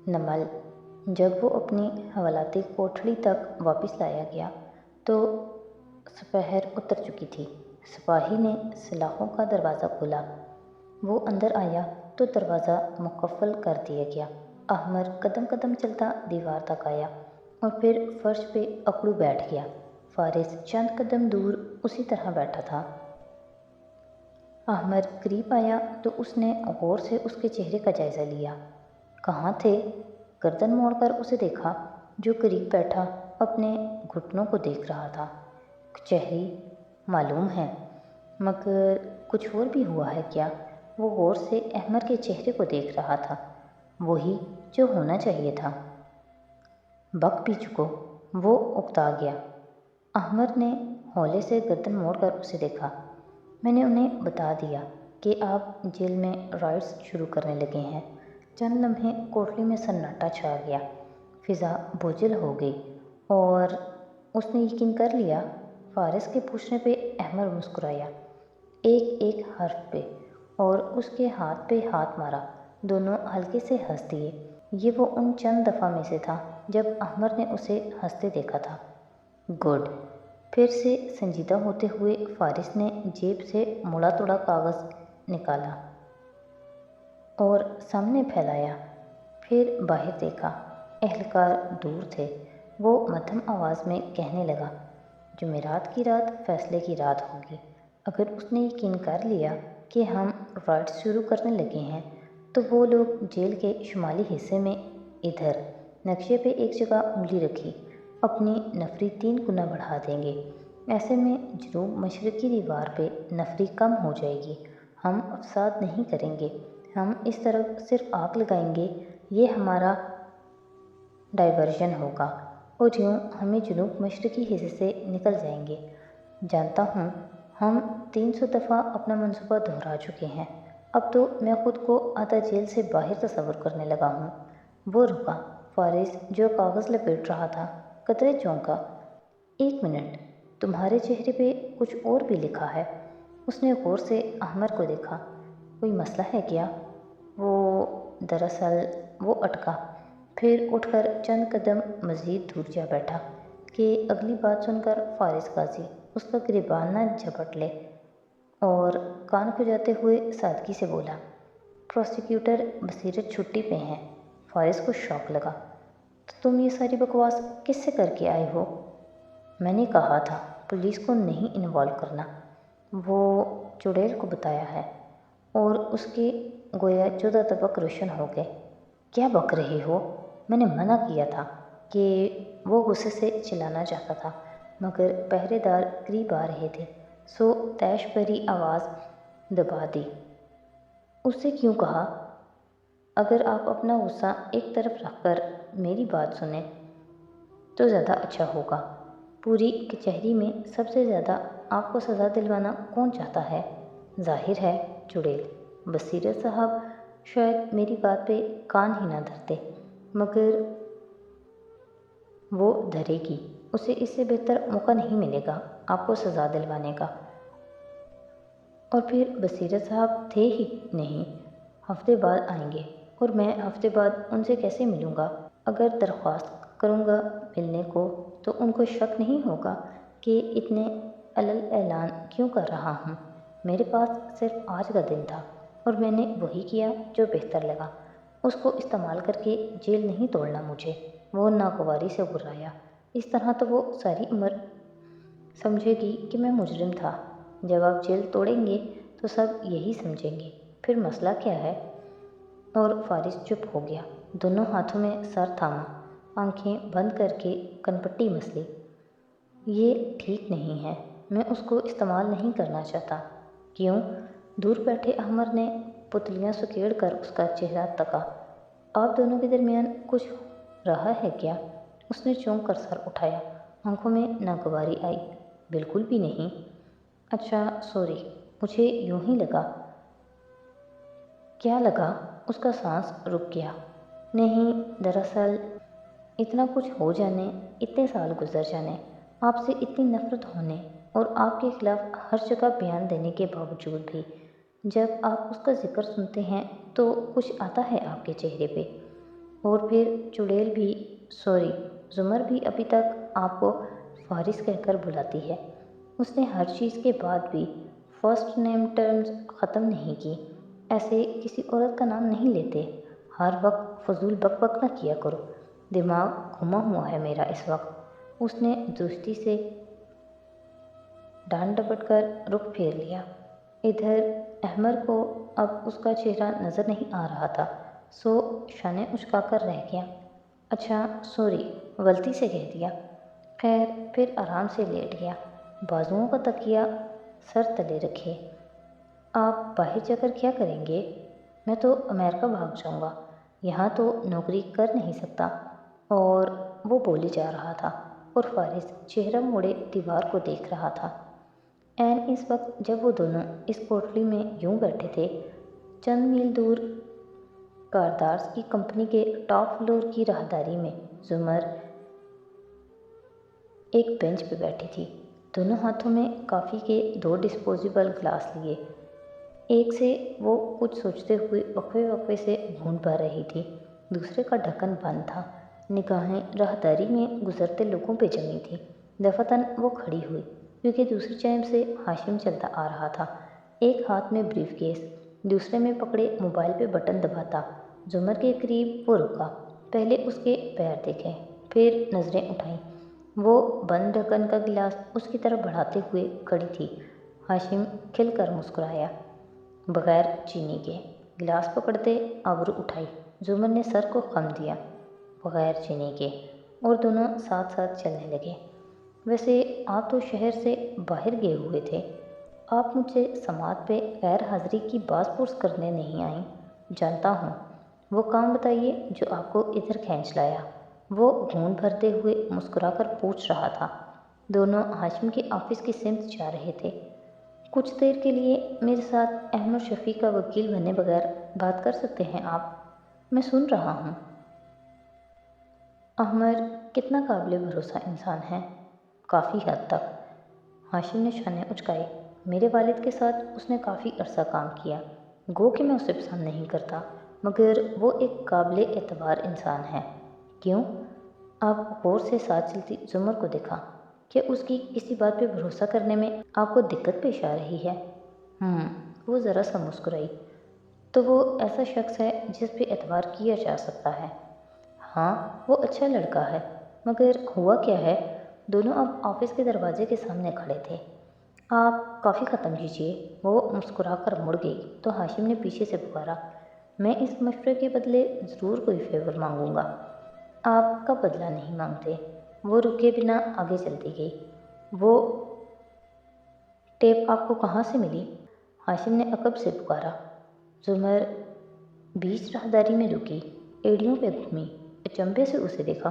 نمل۔ جب وہ اپنی حوالاتی کوٹھڑی تک واپس لایا گیا تو سپہر اتر چکی تھی۔ سپاہی نے سلاخوں کا دروازہ کھولا۔ وہ اندر آیا تو دروازہ مقفل کر دیا گیا۔ احمر قدم قدم چلتا دیوار تک آیا اور پھر فرش پہ اکڑو بیٹھ گیا۔ فارس چند قدم دور اسی طرح بیٹھا تھا۔ احمر قریب آیا تو اس نے غور سے اس کے چہرے کا جائزہ لیا۔ کہاں تھے؟ گردن موڑ کر اسے دیکھا۔ جو قریب بیٹھا اپنے گھٹنوں کو دیکھ رہا تھا۔ کچہری معلوم ہے، مگر کچھ اور بھی ہوا ہے کیا؟ وہ غور سے احمر کے چہرے کو دیکھ رہا تھا۔ وہی جو ہونا چاہیے تھا۔ بک بھی چکو، وہ اکتا گیا۔ احمر نے ہولے سے گردن موڑ کر اسے دیکھا۔ میں نے انہیں بتا دیا کہ آپ جیل میں رائٹس شروع کرنے لگے ہیں۔ چند لمحے کوٹلی میں سناٹا چھا گیا۔ فضا بوجھل ہو گئی۔ اور اس نے یقین کر لیا؟ فارس کے پوچھنے پہ احمر مسکرایا، ایک ایک حرف پہ، اور اس کے ہاتھ پہ ہاتھ مارا۔ دونوں ہلکے سے ہنس دیے۔ یہ وہ ان چند دفعہ میں سے تھا جب احمر نے اسے ہنستے دیکھا تھا۔ گڈ۔ پھر سے سنجیدہ ہوتے ہوئے فارس نے جیب سے مڑا توڑا کاغذ نکالا اور سامنے پھیلایا۔ پھر باہر دیکھا۔ اہلکار دور تھے۔ وہ مدھم آواز میں کہنے لگا، جمعرات کی رات فیصلے کی رات ہوگی۔ اگر اس نے یقین کر لیا کہ ہم رائٹس شروع کرنے لگے ہیں تو وہ لوگ جیل کے شمالی حصے میں ادھر نقشے پہ ایک جگہ انگلی رکھی اپنی نفری 3 گنا بڑھا دیں گے۔ ایسے میں جنوب مشرقی دیوار پہ نفری کم ہو جائے گی۔ ہم افساد نہیں کریں گے، ہم اس طرف صرف آگ لگائیں گے۔ یہ ہمارا ڈائیورژن ہوگا اور یوں ہمیں جنوب مشرقی حصے سے نکل جائیں گے۔ جانتا ہوں ہم 300 دفعہ اپنا منصوبہ دہرا چکے ہیں۔ اب تو میں خود کو آدھا جیل سے باہر تصور کرنے لگا ہوں۔ وہ رکا۔ فارس جو کاغذ لپیٹ رہا تھا قدرے چونکا۔ ایک منٹ، تمہارے چہرے پہ کچھ اور بھی لکھا ہے۔ اس نے غور سے احمر کو دیکھا۔ کوئی مسئلہ ہے کیا؟ دراصل وہ اٹکا، پھر اٹھ کر چند قدم مزید دور جا بیٹھا کہ اگلی بات سن کر فارس غازی اس کا گریبان نہ جھپٹ لے، اور کان کھجاتے ہوئے سادگی سے بولا، پروسیکیوٹر بصیرت چھٹی پہ ہیں۔ فارس کو شوق لگا۔ تو تم یہ ساری بکواس کس سے کر کے آئے ہو؟ میں نے کہا تھا پولیس کو نہیں انوالو کرنا۔ وہ چڑیل کو بتایا ہے، اور اس کے گویا 14 طبق روشن ہو گئے۔ کیا بک رہے ہو؟ میں نے منع کیا تھا کہ وہ غصے سے چلانا چاہتا تھا، مگر پہرے دار قریب آ رہے تھے، سو طیش بھری آواز دبا دی۔ اس سے کیوں کہا؟ اگر آپ اپنا غصہ ایک طرف رکھ کر میری بات سنیں تو زیادہ اچھا ہوگا۔ پوری کچہری میں سب سے زیادہ آپ کو سزا دلوانا کون چاہتا ہے؟ ظاہر ہے چڑیل۔ بصیرت صاحب شاید میری بات پہ کان ہی نہ دھرتے، مگر وہ دھرے گی۔ اسے اس سے بہتر موقع نہیں ملے گا آپ کو سزا دلوانے کا۔ اور پھر بصیرت صاحب تھے ہی نہیں، ہفتے بعد آئیں گے، اور میں ہفتے بعد ان سے کیسے ملوں گا؟ اگر درخواست کروں گا ملنے کو تو ان کو شک نہیں ہوگا کہ اتنے علل اعلان کیوں کر رہا ہوں؟ میرے پاس صرف آج کا دن تھا اور میں نے وہی کیا جو بہتر لگا۔ اس کو استعمال کر کے جیل نہیں توڑنا مجھے۔ وہ ناگواری سے گھرایا۔ اس طرح تو وہ ساری عمر سمجھے گی کہ میں مجرم تھا۔ جب آپ جیل توڑیں گے تو سب یہی سمجھیں گے۔ پھر مسئلہ کیا ہے؟ اور فارس چپ ہو گیا۔ دونوں ہاتھوں میں سر تھاما، آنکھیں بند کر کے کنپٹی مس لی۔ یہ ٹھیک نہیں ہے، میں اس کو استعمال نہیں کرنا چاہتا۔ کیوں؟ دور بیٹھے احمر نے پتلیاں سکیڑ کر اس کا چہرہ تکا۔ آپ دونوں کے درمیان کچھ رہا ہے کیا؟ اس نے چونک کر سر اٹھایا۔ آنکھوں میں ناگواری آئی۔ بالکل بھی نہیں۔ اچھا سوری، مجھے یوں ہی لگا۔ کیا لگا؟ اس کا سانس رک گیا۔ نہیں، دراصل اتنا کچھ ہو جانے، اتنے سال گزر جانے، آپ سے اتنی نفرت ہونے اور آپ کے خلاف ہر جگہ بیان دینے کے باوجود بھی جب آپ اس کا ذکر سنتے ہیں تو کچھ آتا ہے آپ کے چہرے پہ، اور پھر چڑیل بھی، سوری، زمر بھی ابھی تک آپ کو فارس کہہ کر بلاتی ہے۔ اس نے ہر چیز کے بعد بھی فرسٹ نیم ٹرمز ختم نہیں کی۔ ایسے کسی عورت کا نام نہیں لیتے۔ ہر وقت فضول بک بک نہ کیا کرو، دماغ گھما ہوا ہے میرا اس وقت۔ اس نے دوستی سے ڈانٹ ڈپٹ کر رخ پھیر لیا۔ ادھر احمر کو اب اس کا چہرہ نظر نہیں آ رہا تھا، سو شانے اچکا کر رہ گیا۔ اچھا سوری، غلطی سے کہہ دیا۔ خیر، پھر آرام سے لیٹ گیا، بازوؤں کا تکیہ سر تلے رکھے۔ آپ باہر جا کر کیا کریں گے؟ میں تو امریکہ بھاگ جاؤں گا، یہاں تو نوکری کر نہیں سکتا۔ اور وہ بولے جا رہا تھا اور فارس چہرہ موڑے دیوار کو دیکھ رہا تھا۔ عین اس وقت جب وہ دونوں اس کوٹڑی میں یوں بیٹھے تھے، چند میل دور کاردارز کی کمپنی کے ٹاپ فلور کی راہداری میں زمر ایک بینچ پہ بیٹھی تھی، دونوں ہاتھوں میں کافی کے 2 ڈسپوزیبل گلاس لیے۔ ایک سے وہ کچھ سوچتے ہوئے وقفے وقفے سے گھونٹ بھر رہی تھی، دوسرے کا ڈھکن بند تھا۔ نگاہیں راہداری میں گزرتے لوگوں پہ جمی تھی۔ دفعتاً وہ کھڑی ہوئی، کیونکہ دوسری جانب سے ہاشم چلتا آ رہا تھا، ایک ہاتھ میں بریف کیس، دوسرے میں پکڑے موبائل پہ بٹن دباتا۔ زمر کے قریب وہ رکا، پہلے اس کے پیر دیکھے، پھر نظریں اٹھائیں۔ وہ بند ڈھکن کا گلاس اس کی طرف بڑھاتے ہوئے کھڑی تھی۔ ہاشم کھل کر مسکرایا، بغیر چینی کے۔ گلاس پکڑتے ابرو اٹھائی، زمر نے سر کو خم دیا، بغیر چینی کے، اور دونوں ساتھ ساتھ چلنے لگے۔ ویسے آپ تو شہر سے باہر گئے ہوئے تھے، آپ مجھ سے سماعت پہ غیر حاضری کی باز پرس کرنے نہیں آئیں؟ جانتا ہوں، وہ کام بتائیے جو آپ کو ادھر کھینچ لایا، وہ گھونٹ بھرتے ہوئے مسکرا کر پوچھ رہا تھا۔ دونوں ہاشم کے آفس کی سمت جا رہے تھے۔ کچھ دیر کے لیے میرے ساتھ احمد شفیع کا وکیل بنے بغیر بات کر سکتے ہیں آپ؟ میں سن رہا ہوں۔ احمد کتنا قابل بھروسہ انسان ہے؟ کافی حد تک۔ ہاشم نے شانے اچکائے۔ میرے والد کے ساتھ اس نے کافی عرصہ کام کیا، گو کہ میں اسے پسند نہیں کرتا، مگر وہ ایک قابل اعتبار انسان ہے۔ کیوں؟ آپ غور سے ساتھ چلتی زمر کو دیکھا کہ اس کی کسی بات پہ بھروسہ کرنے میں آپ کو دقت پیش آ رہی ہے؟ وہ ذرا سا مسکرائی۔ تو وہ ایسا شخص ہے جس پہ اعتبار کیا جا سکتا ہے۔ ہاں، وہ اچھا لڑکا ہے، مگر ہوا کیا ہے؟ دونوں اب آفس کے دروازے کے سامنے کھڑے تھے۔ آپ کافی ختم کیجیے۔ وہ مسکرا کر مڑ گئی تو ہاشم نے پیچھے سے پکارا، میں اس مشورے کے بدلے ضرور کوئی فیور مانگوں گا۔ آپ کا بدلہ نہیں مانگتے۔ وہ رکے بنا آگے چلتی گئی۔ وہ ٹیپ آپ کو کہاں سے ملی؟ ہاشم نے عقب سے پکارا۔ زمر بیچ راہداری میں رکی، ایڑیوں پہ گھومی، اچنبھے سے اسے دیکھا۔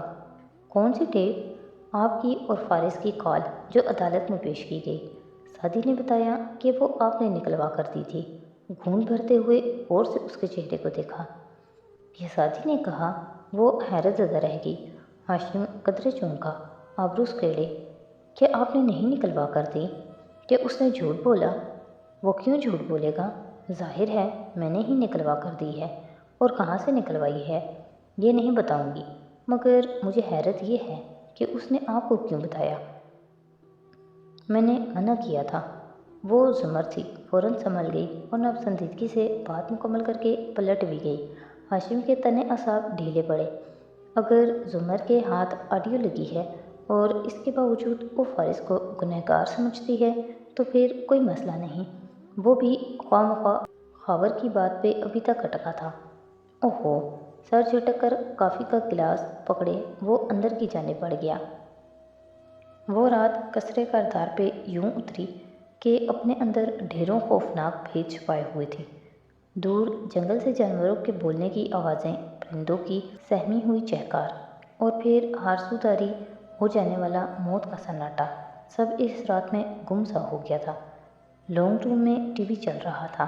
کون سی ٹیپ؟ آپ کی اور فارس کی کال جو عدالت میں پیش کی گئی۔ سادی نے بتایا کہ وہ آپ نے نکلوا کر دی تھی۔ گھونٹ بھرتے ہوئے غور سے اس کے چہرے کو دیکھا۔ یہ سادی نے کہا؟ وہ حیرت زدہ رہ گئی۔ ہاشم قدرے چونکا، ابرو سکیڑے۔ کہ آپ نے نہیں نکلوا کر دی؟ کہ اس نے جھوٹ بولا؟ وہ کیوں جھوٹ بولے گا؟ ظاہر ہے میں نے ہی نکلوا کر دی ہے، اور کہاں سے نکلوائی ہے یہ نہیں بتاؤں گی، مگر مجھے حیرت یہ ہے کہ اس نے آپ کو کیوں بتایا؟ میں نے منع کیا تھا۔ وہ زمر تھی، فوراً سنبھل گئی اور ناپسندیدگی سے بات مکمل کر کے پلٹ بھی گئی۔ ہاشم کے تنے اعصاب ڈھیلے پڑے۔ اگر زمر کے ہاتھ آڈیو لگی ہے اور اس کے باوجود وہ فارس کو گنہگار سمجھتی ہے تو پھر کوئی مسئلہ نہیں۔ وہ بھی خواہ مخواہ خاور کی بات پہ ابھی تک اٹکا تھا۔ اوہو، سر جھٹک کر کافی کا گلاس پکڑے وہ اندر کی جانب بڑھ گیا۔ وہ رات کسرے کردار پہ یوں اتری کہ اپنے اندر ڈھیروں خوفناک بھید چھپائے ہوئے تھی۔ دور جنگل سے جانوروں کے بولنے کی آوازیں، پرندوں کی سہمی ہوئی چہکار، اور پھر آرزوداری ہو جانے والا موت کا سناٹا، سب اس رات میں گم سا ہو گیا تھا۔ لونگ روم میں ٹی وی چل رہا تھا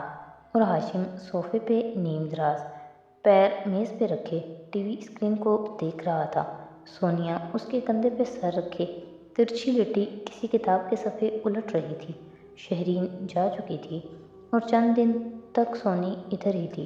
اور ہاشم صوفے پہ نیم دراز، پیر میز پہ رکھے ٹی وی اسکرین کو دیکھ رہا تھا۔ سونیا اس کے کندھے پہ سر رکھے ترچھی لیٹی کسی کتاب کے صفحے الٹ رہی تھی۔ شہرین جا چکی تھی اور چند دن تک سونی ادھر ہی تھی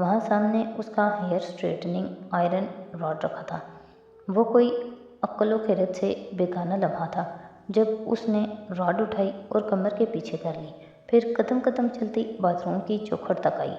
وہاں سامنے اس کا ہیئر اسٹریٹننگ آئرن راڈ رکھا تھا۔ وہ کوئی عقل و خرد سے بیگانہ لمحہ تھا جب اس نے راڈ اٹھائی اور کمر کے پیچھے کر لی، پھر قدم قدم چلتی باتھ روم کی چوکھٹ تک آئی۔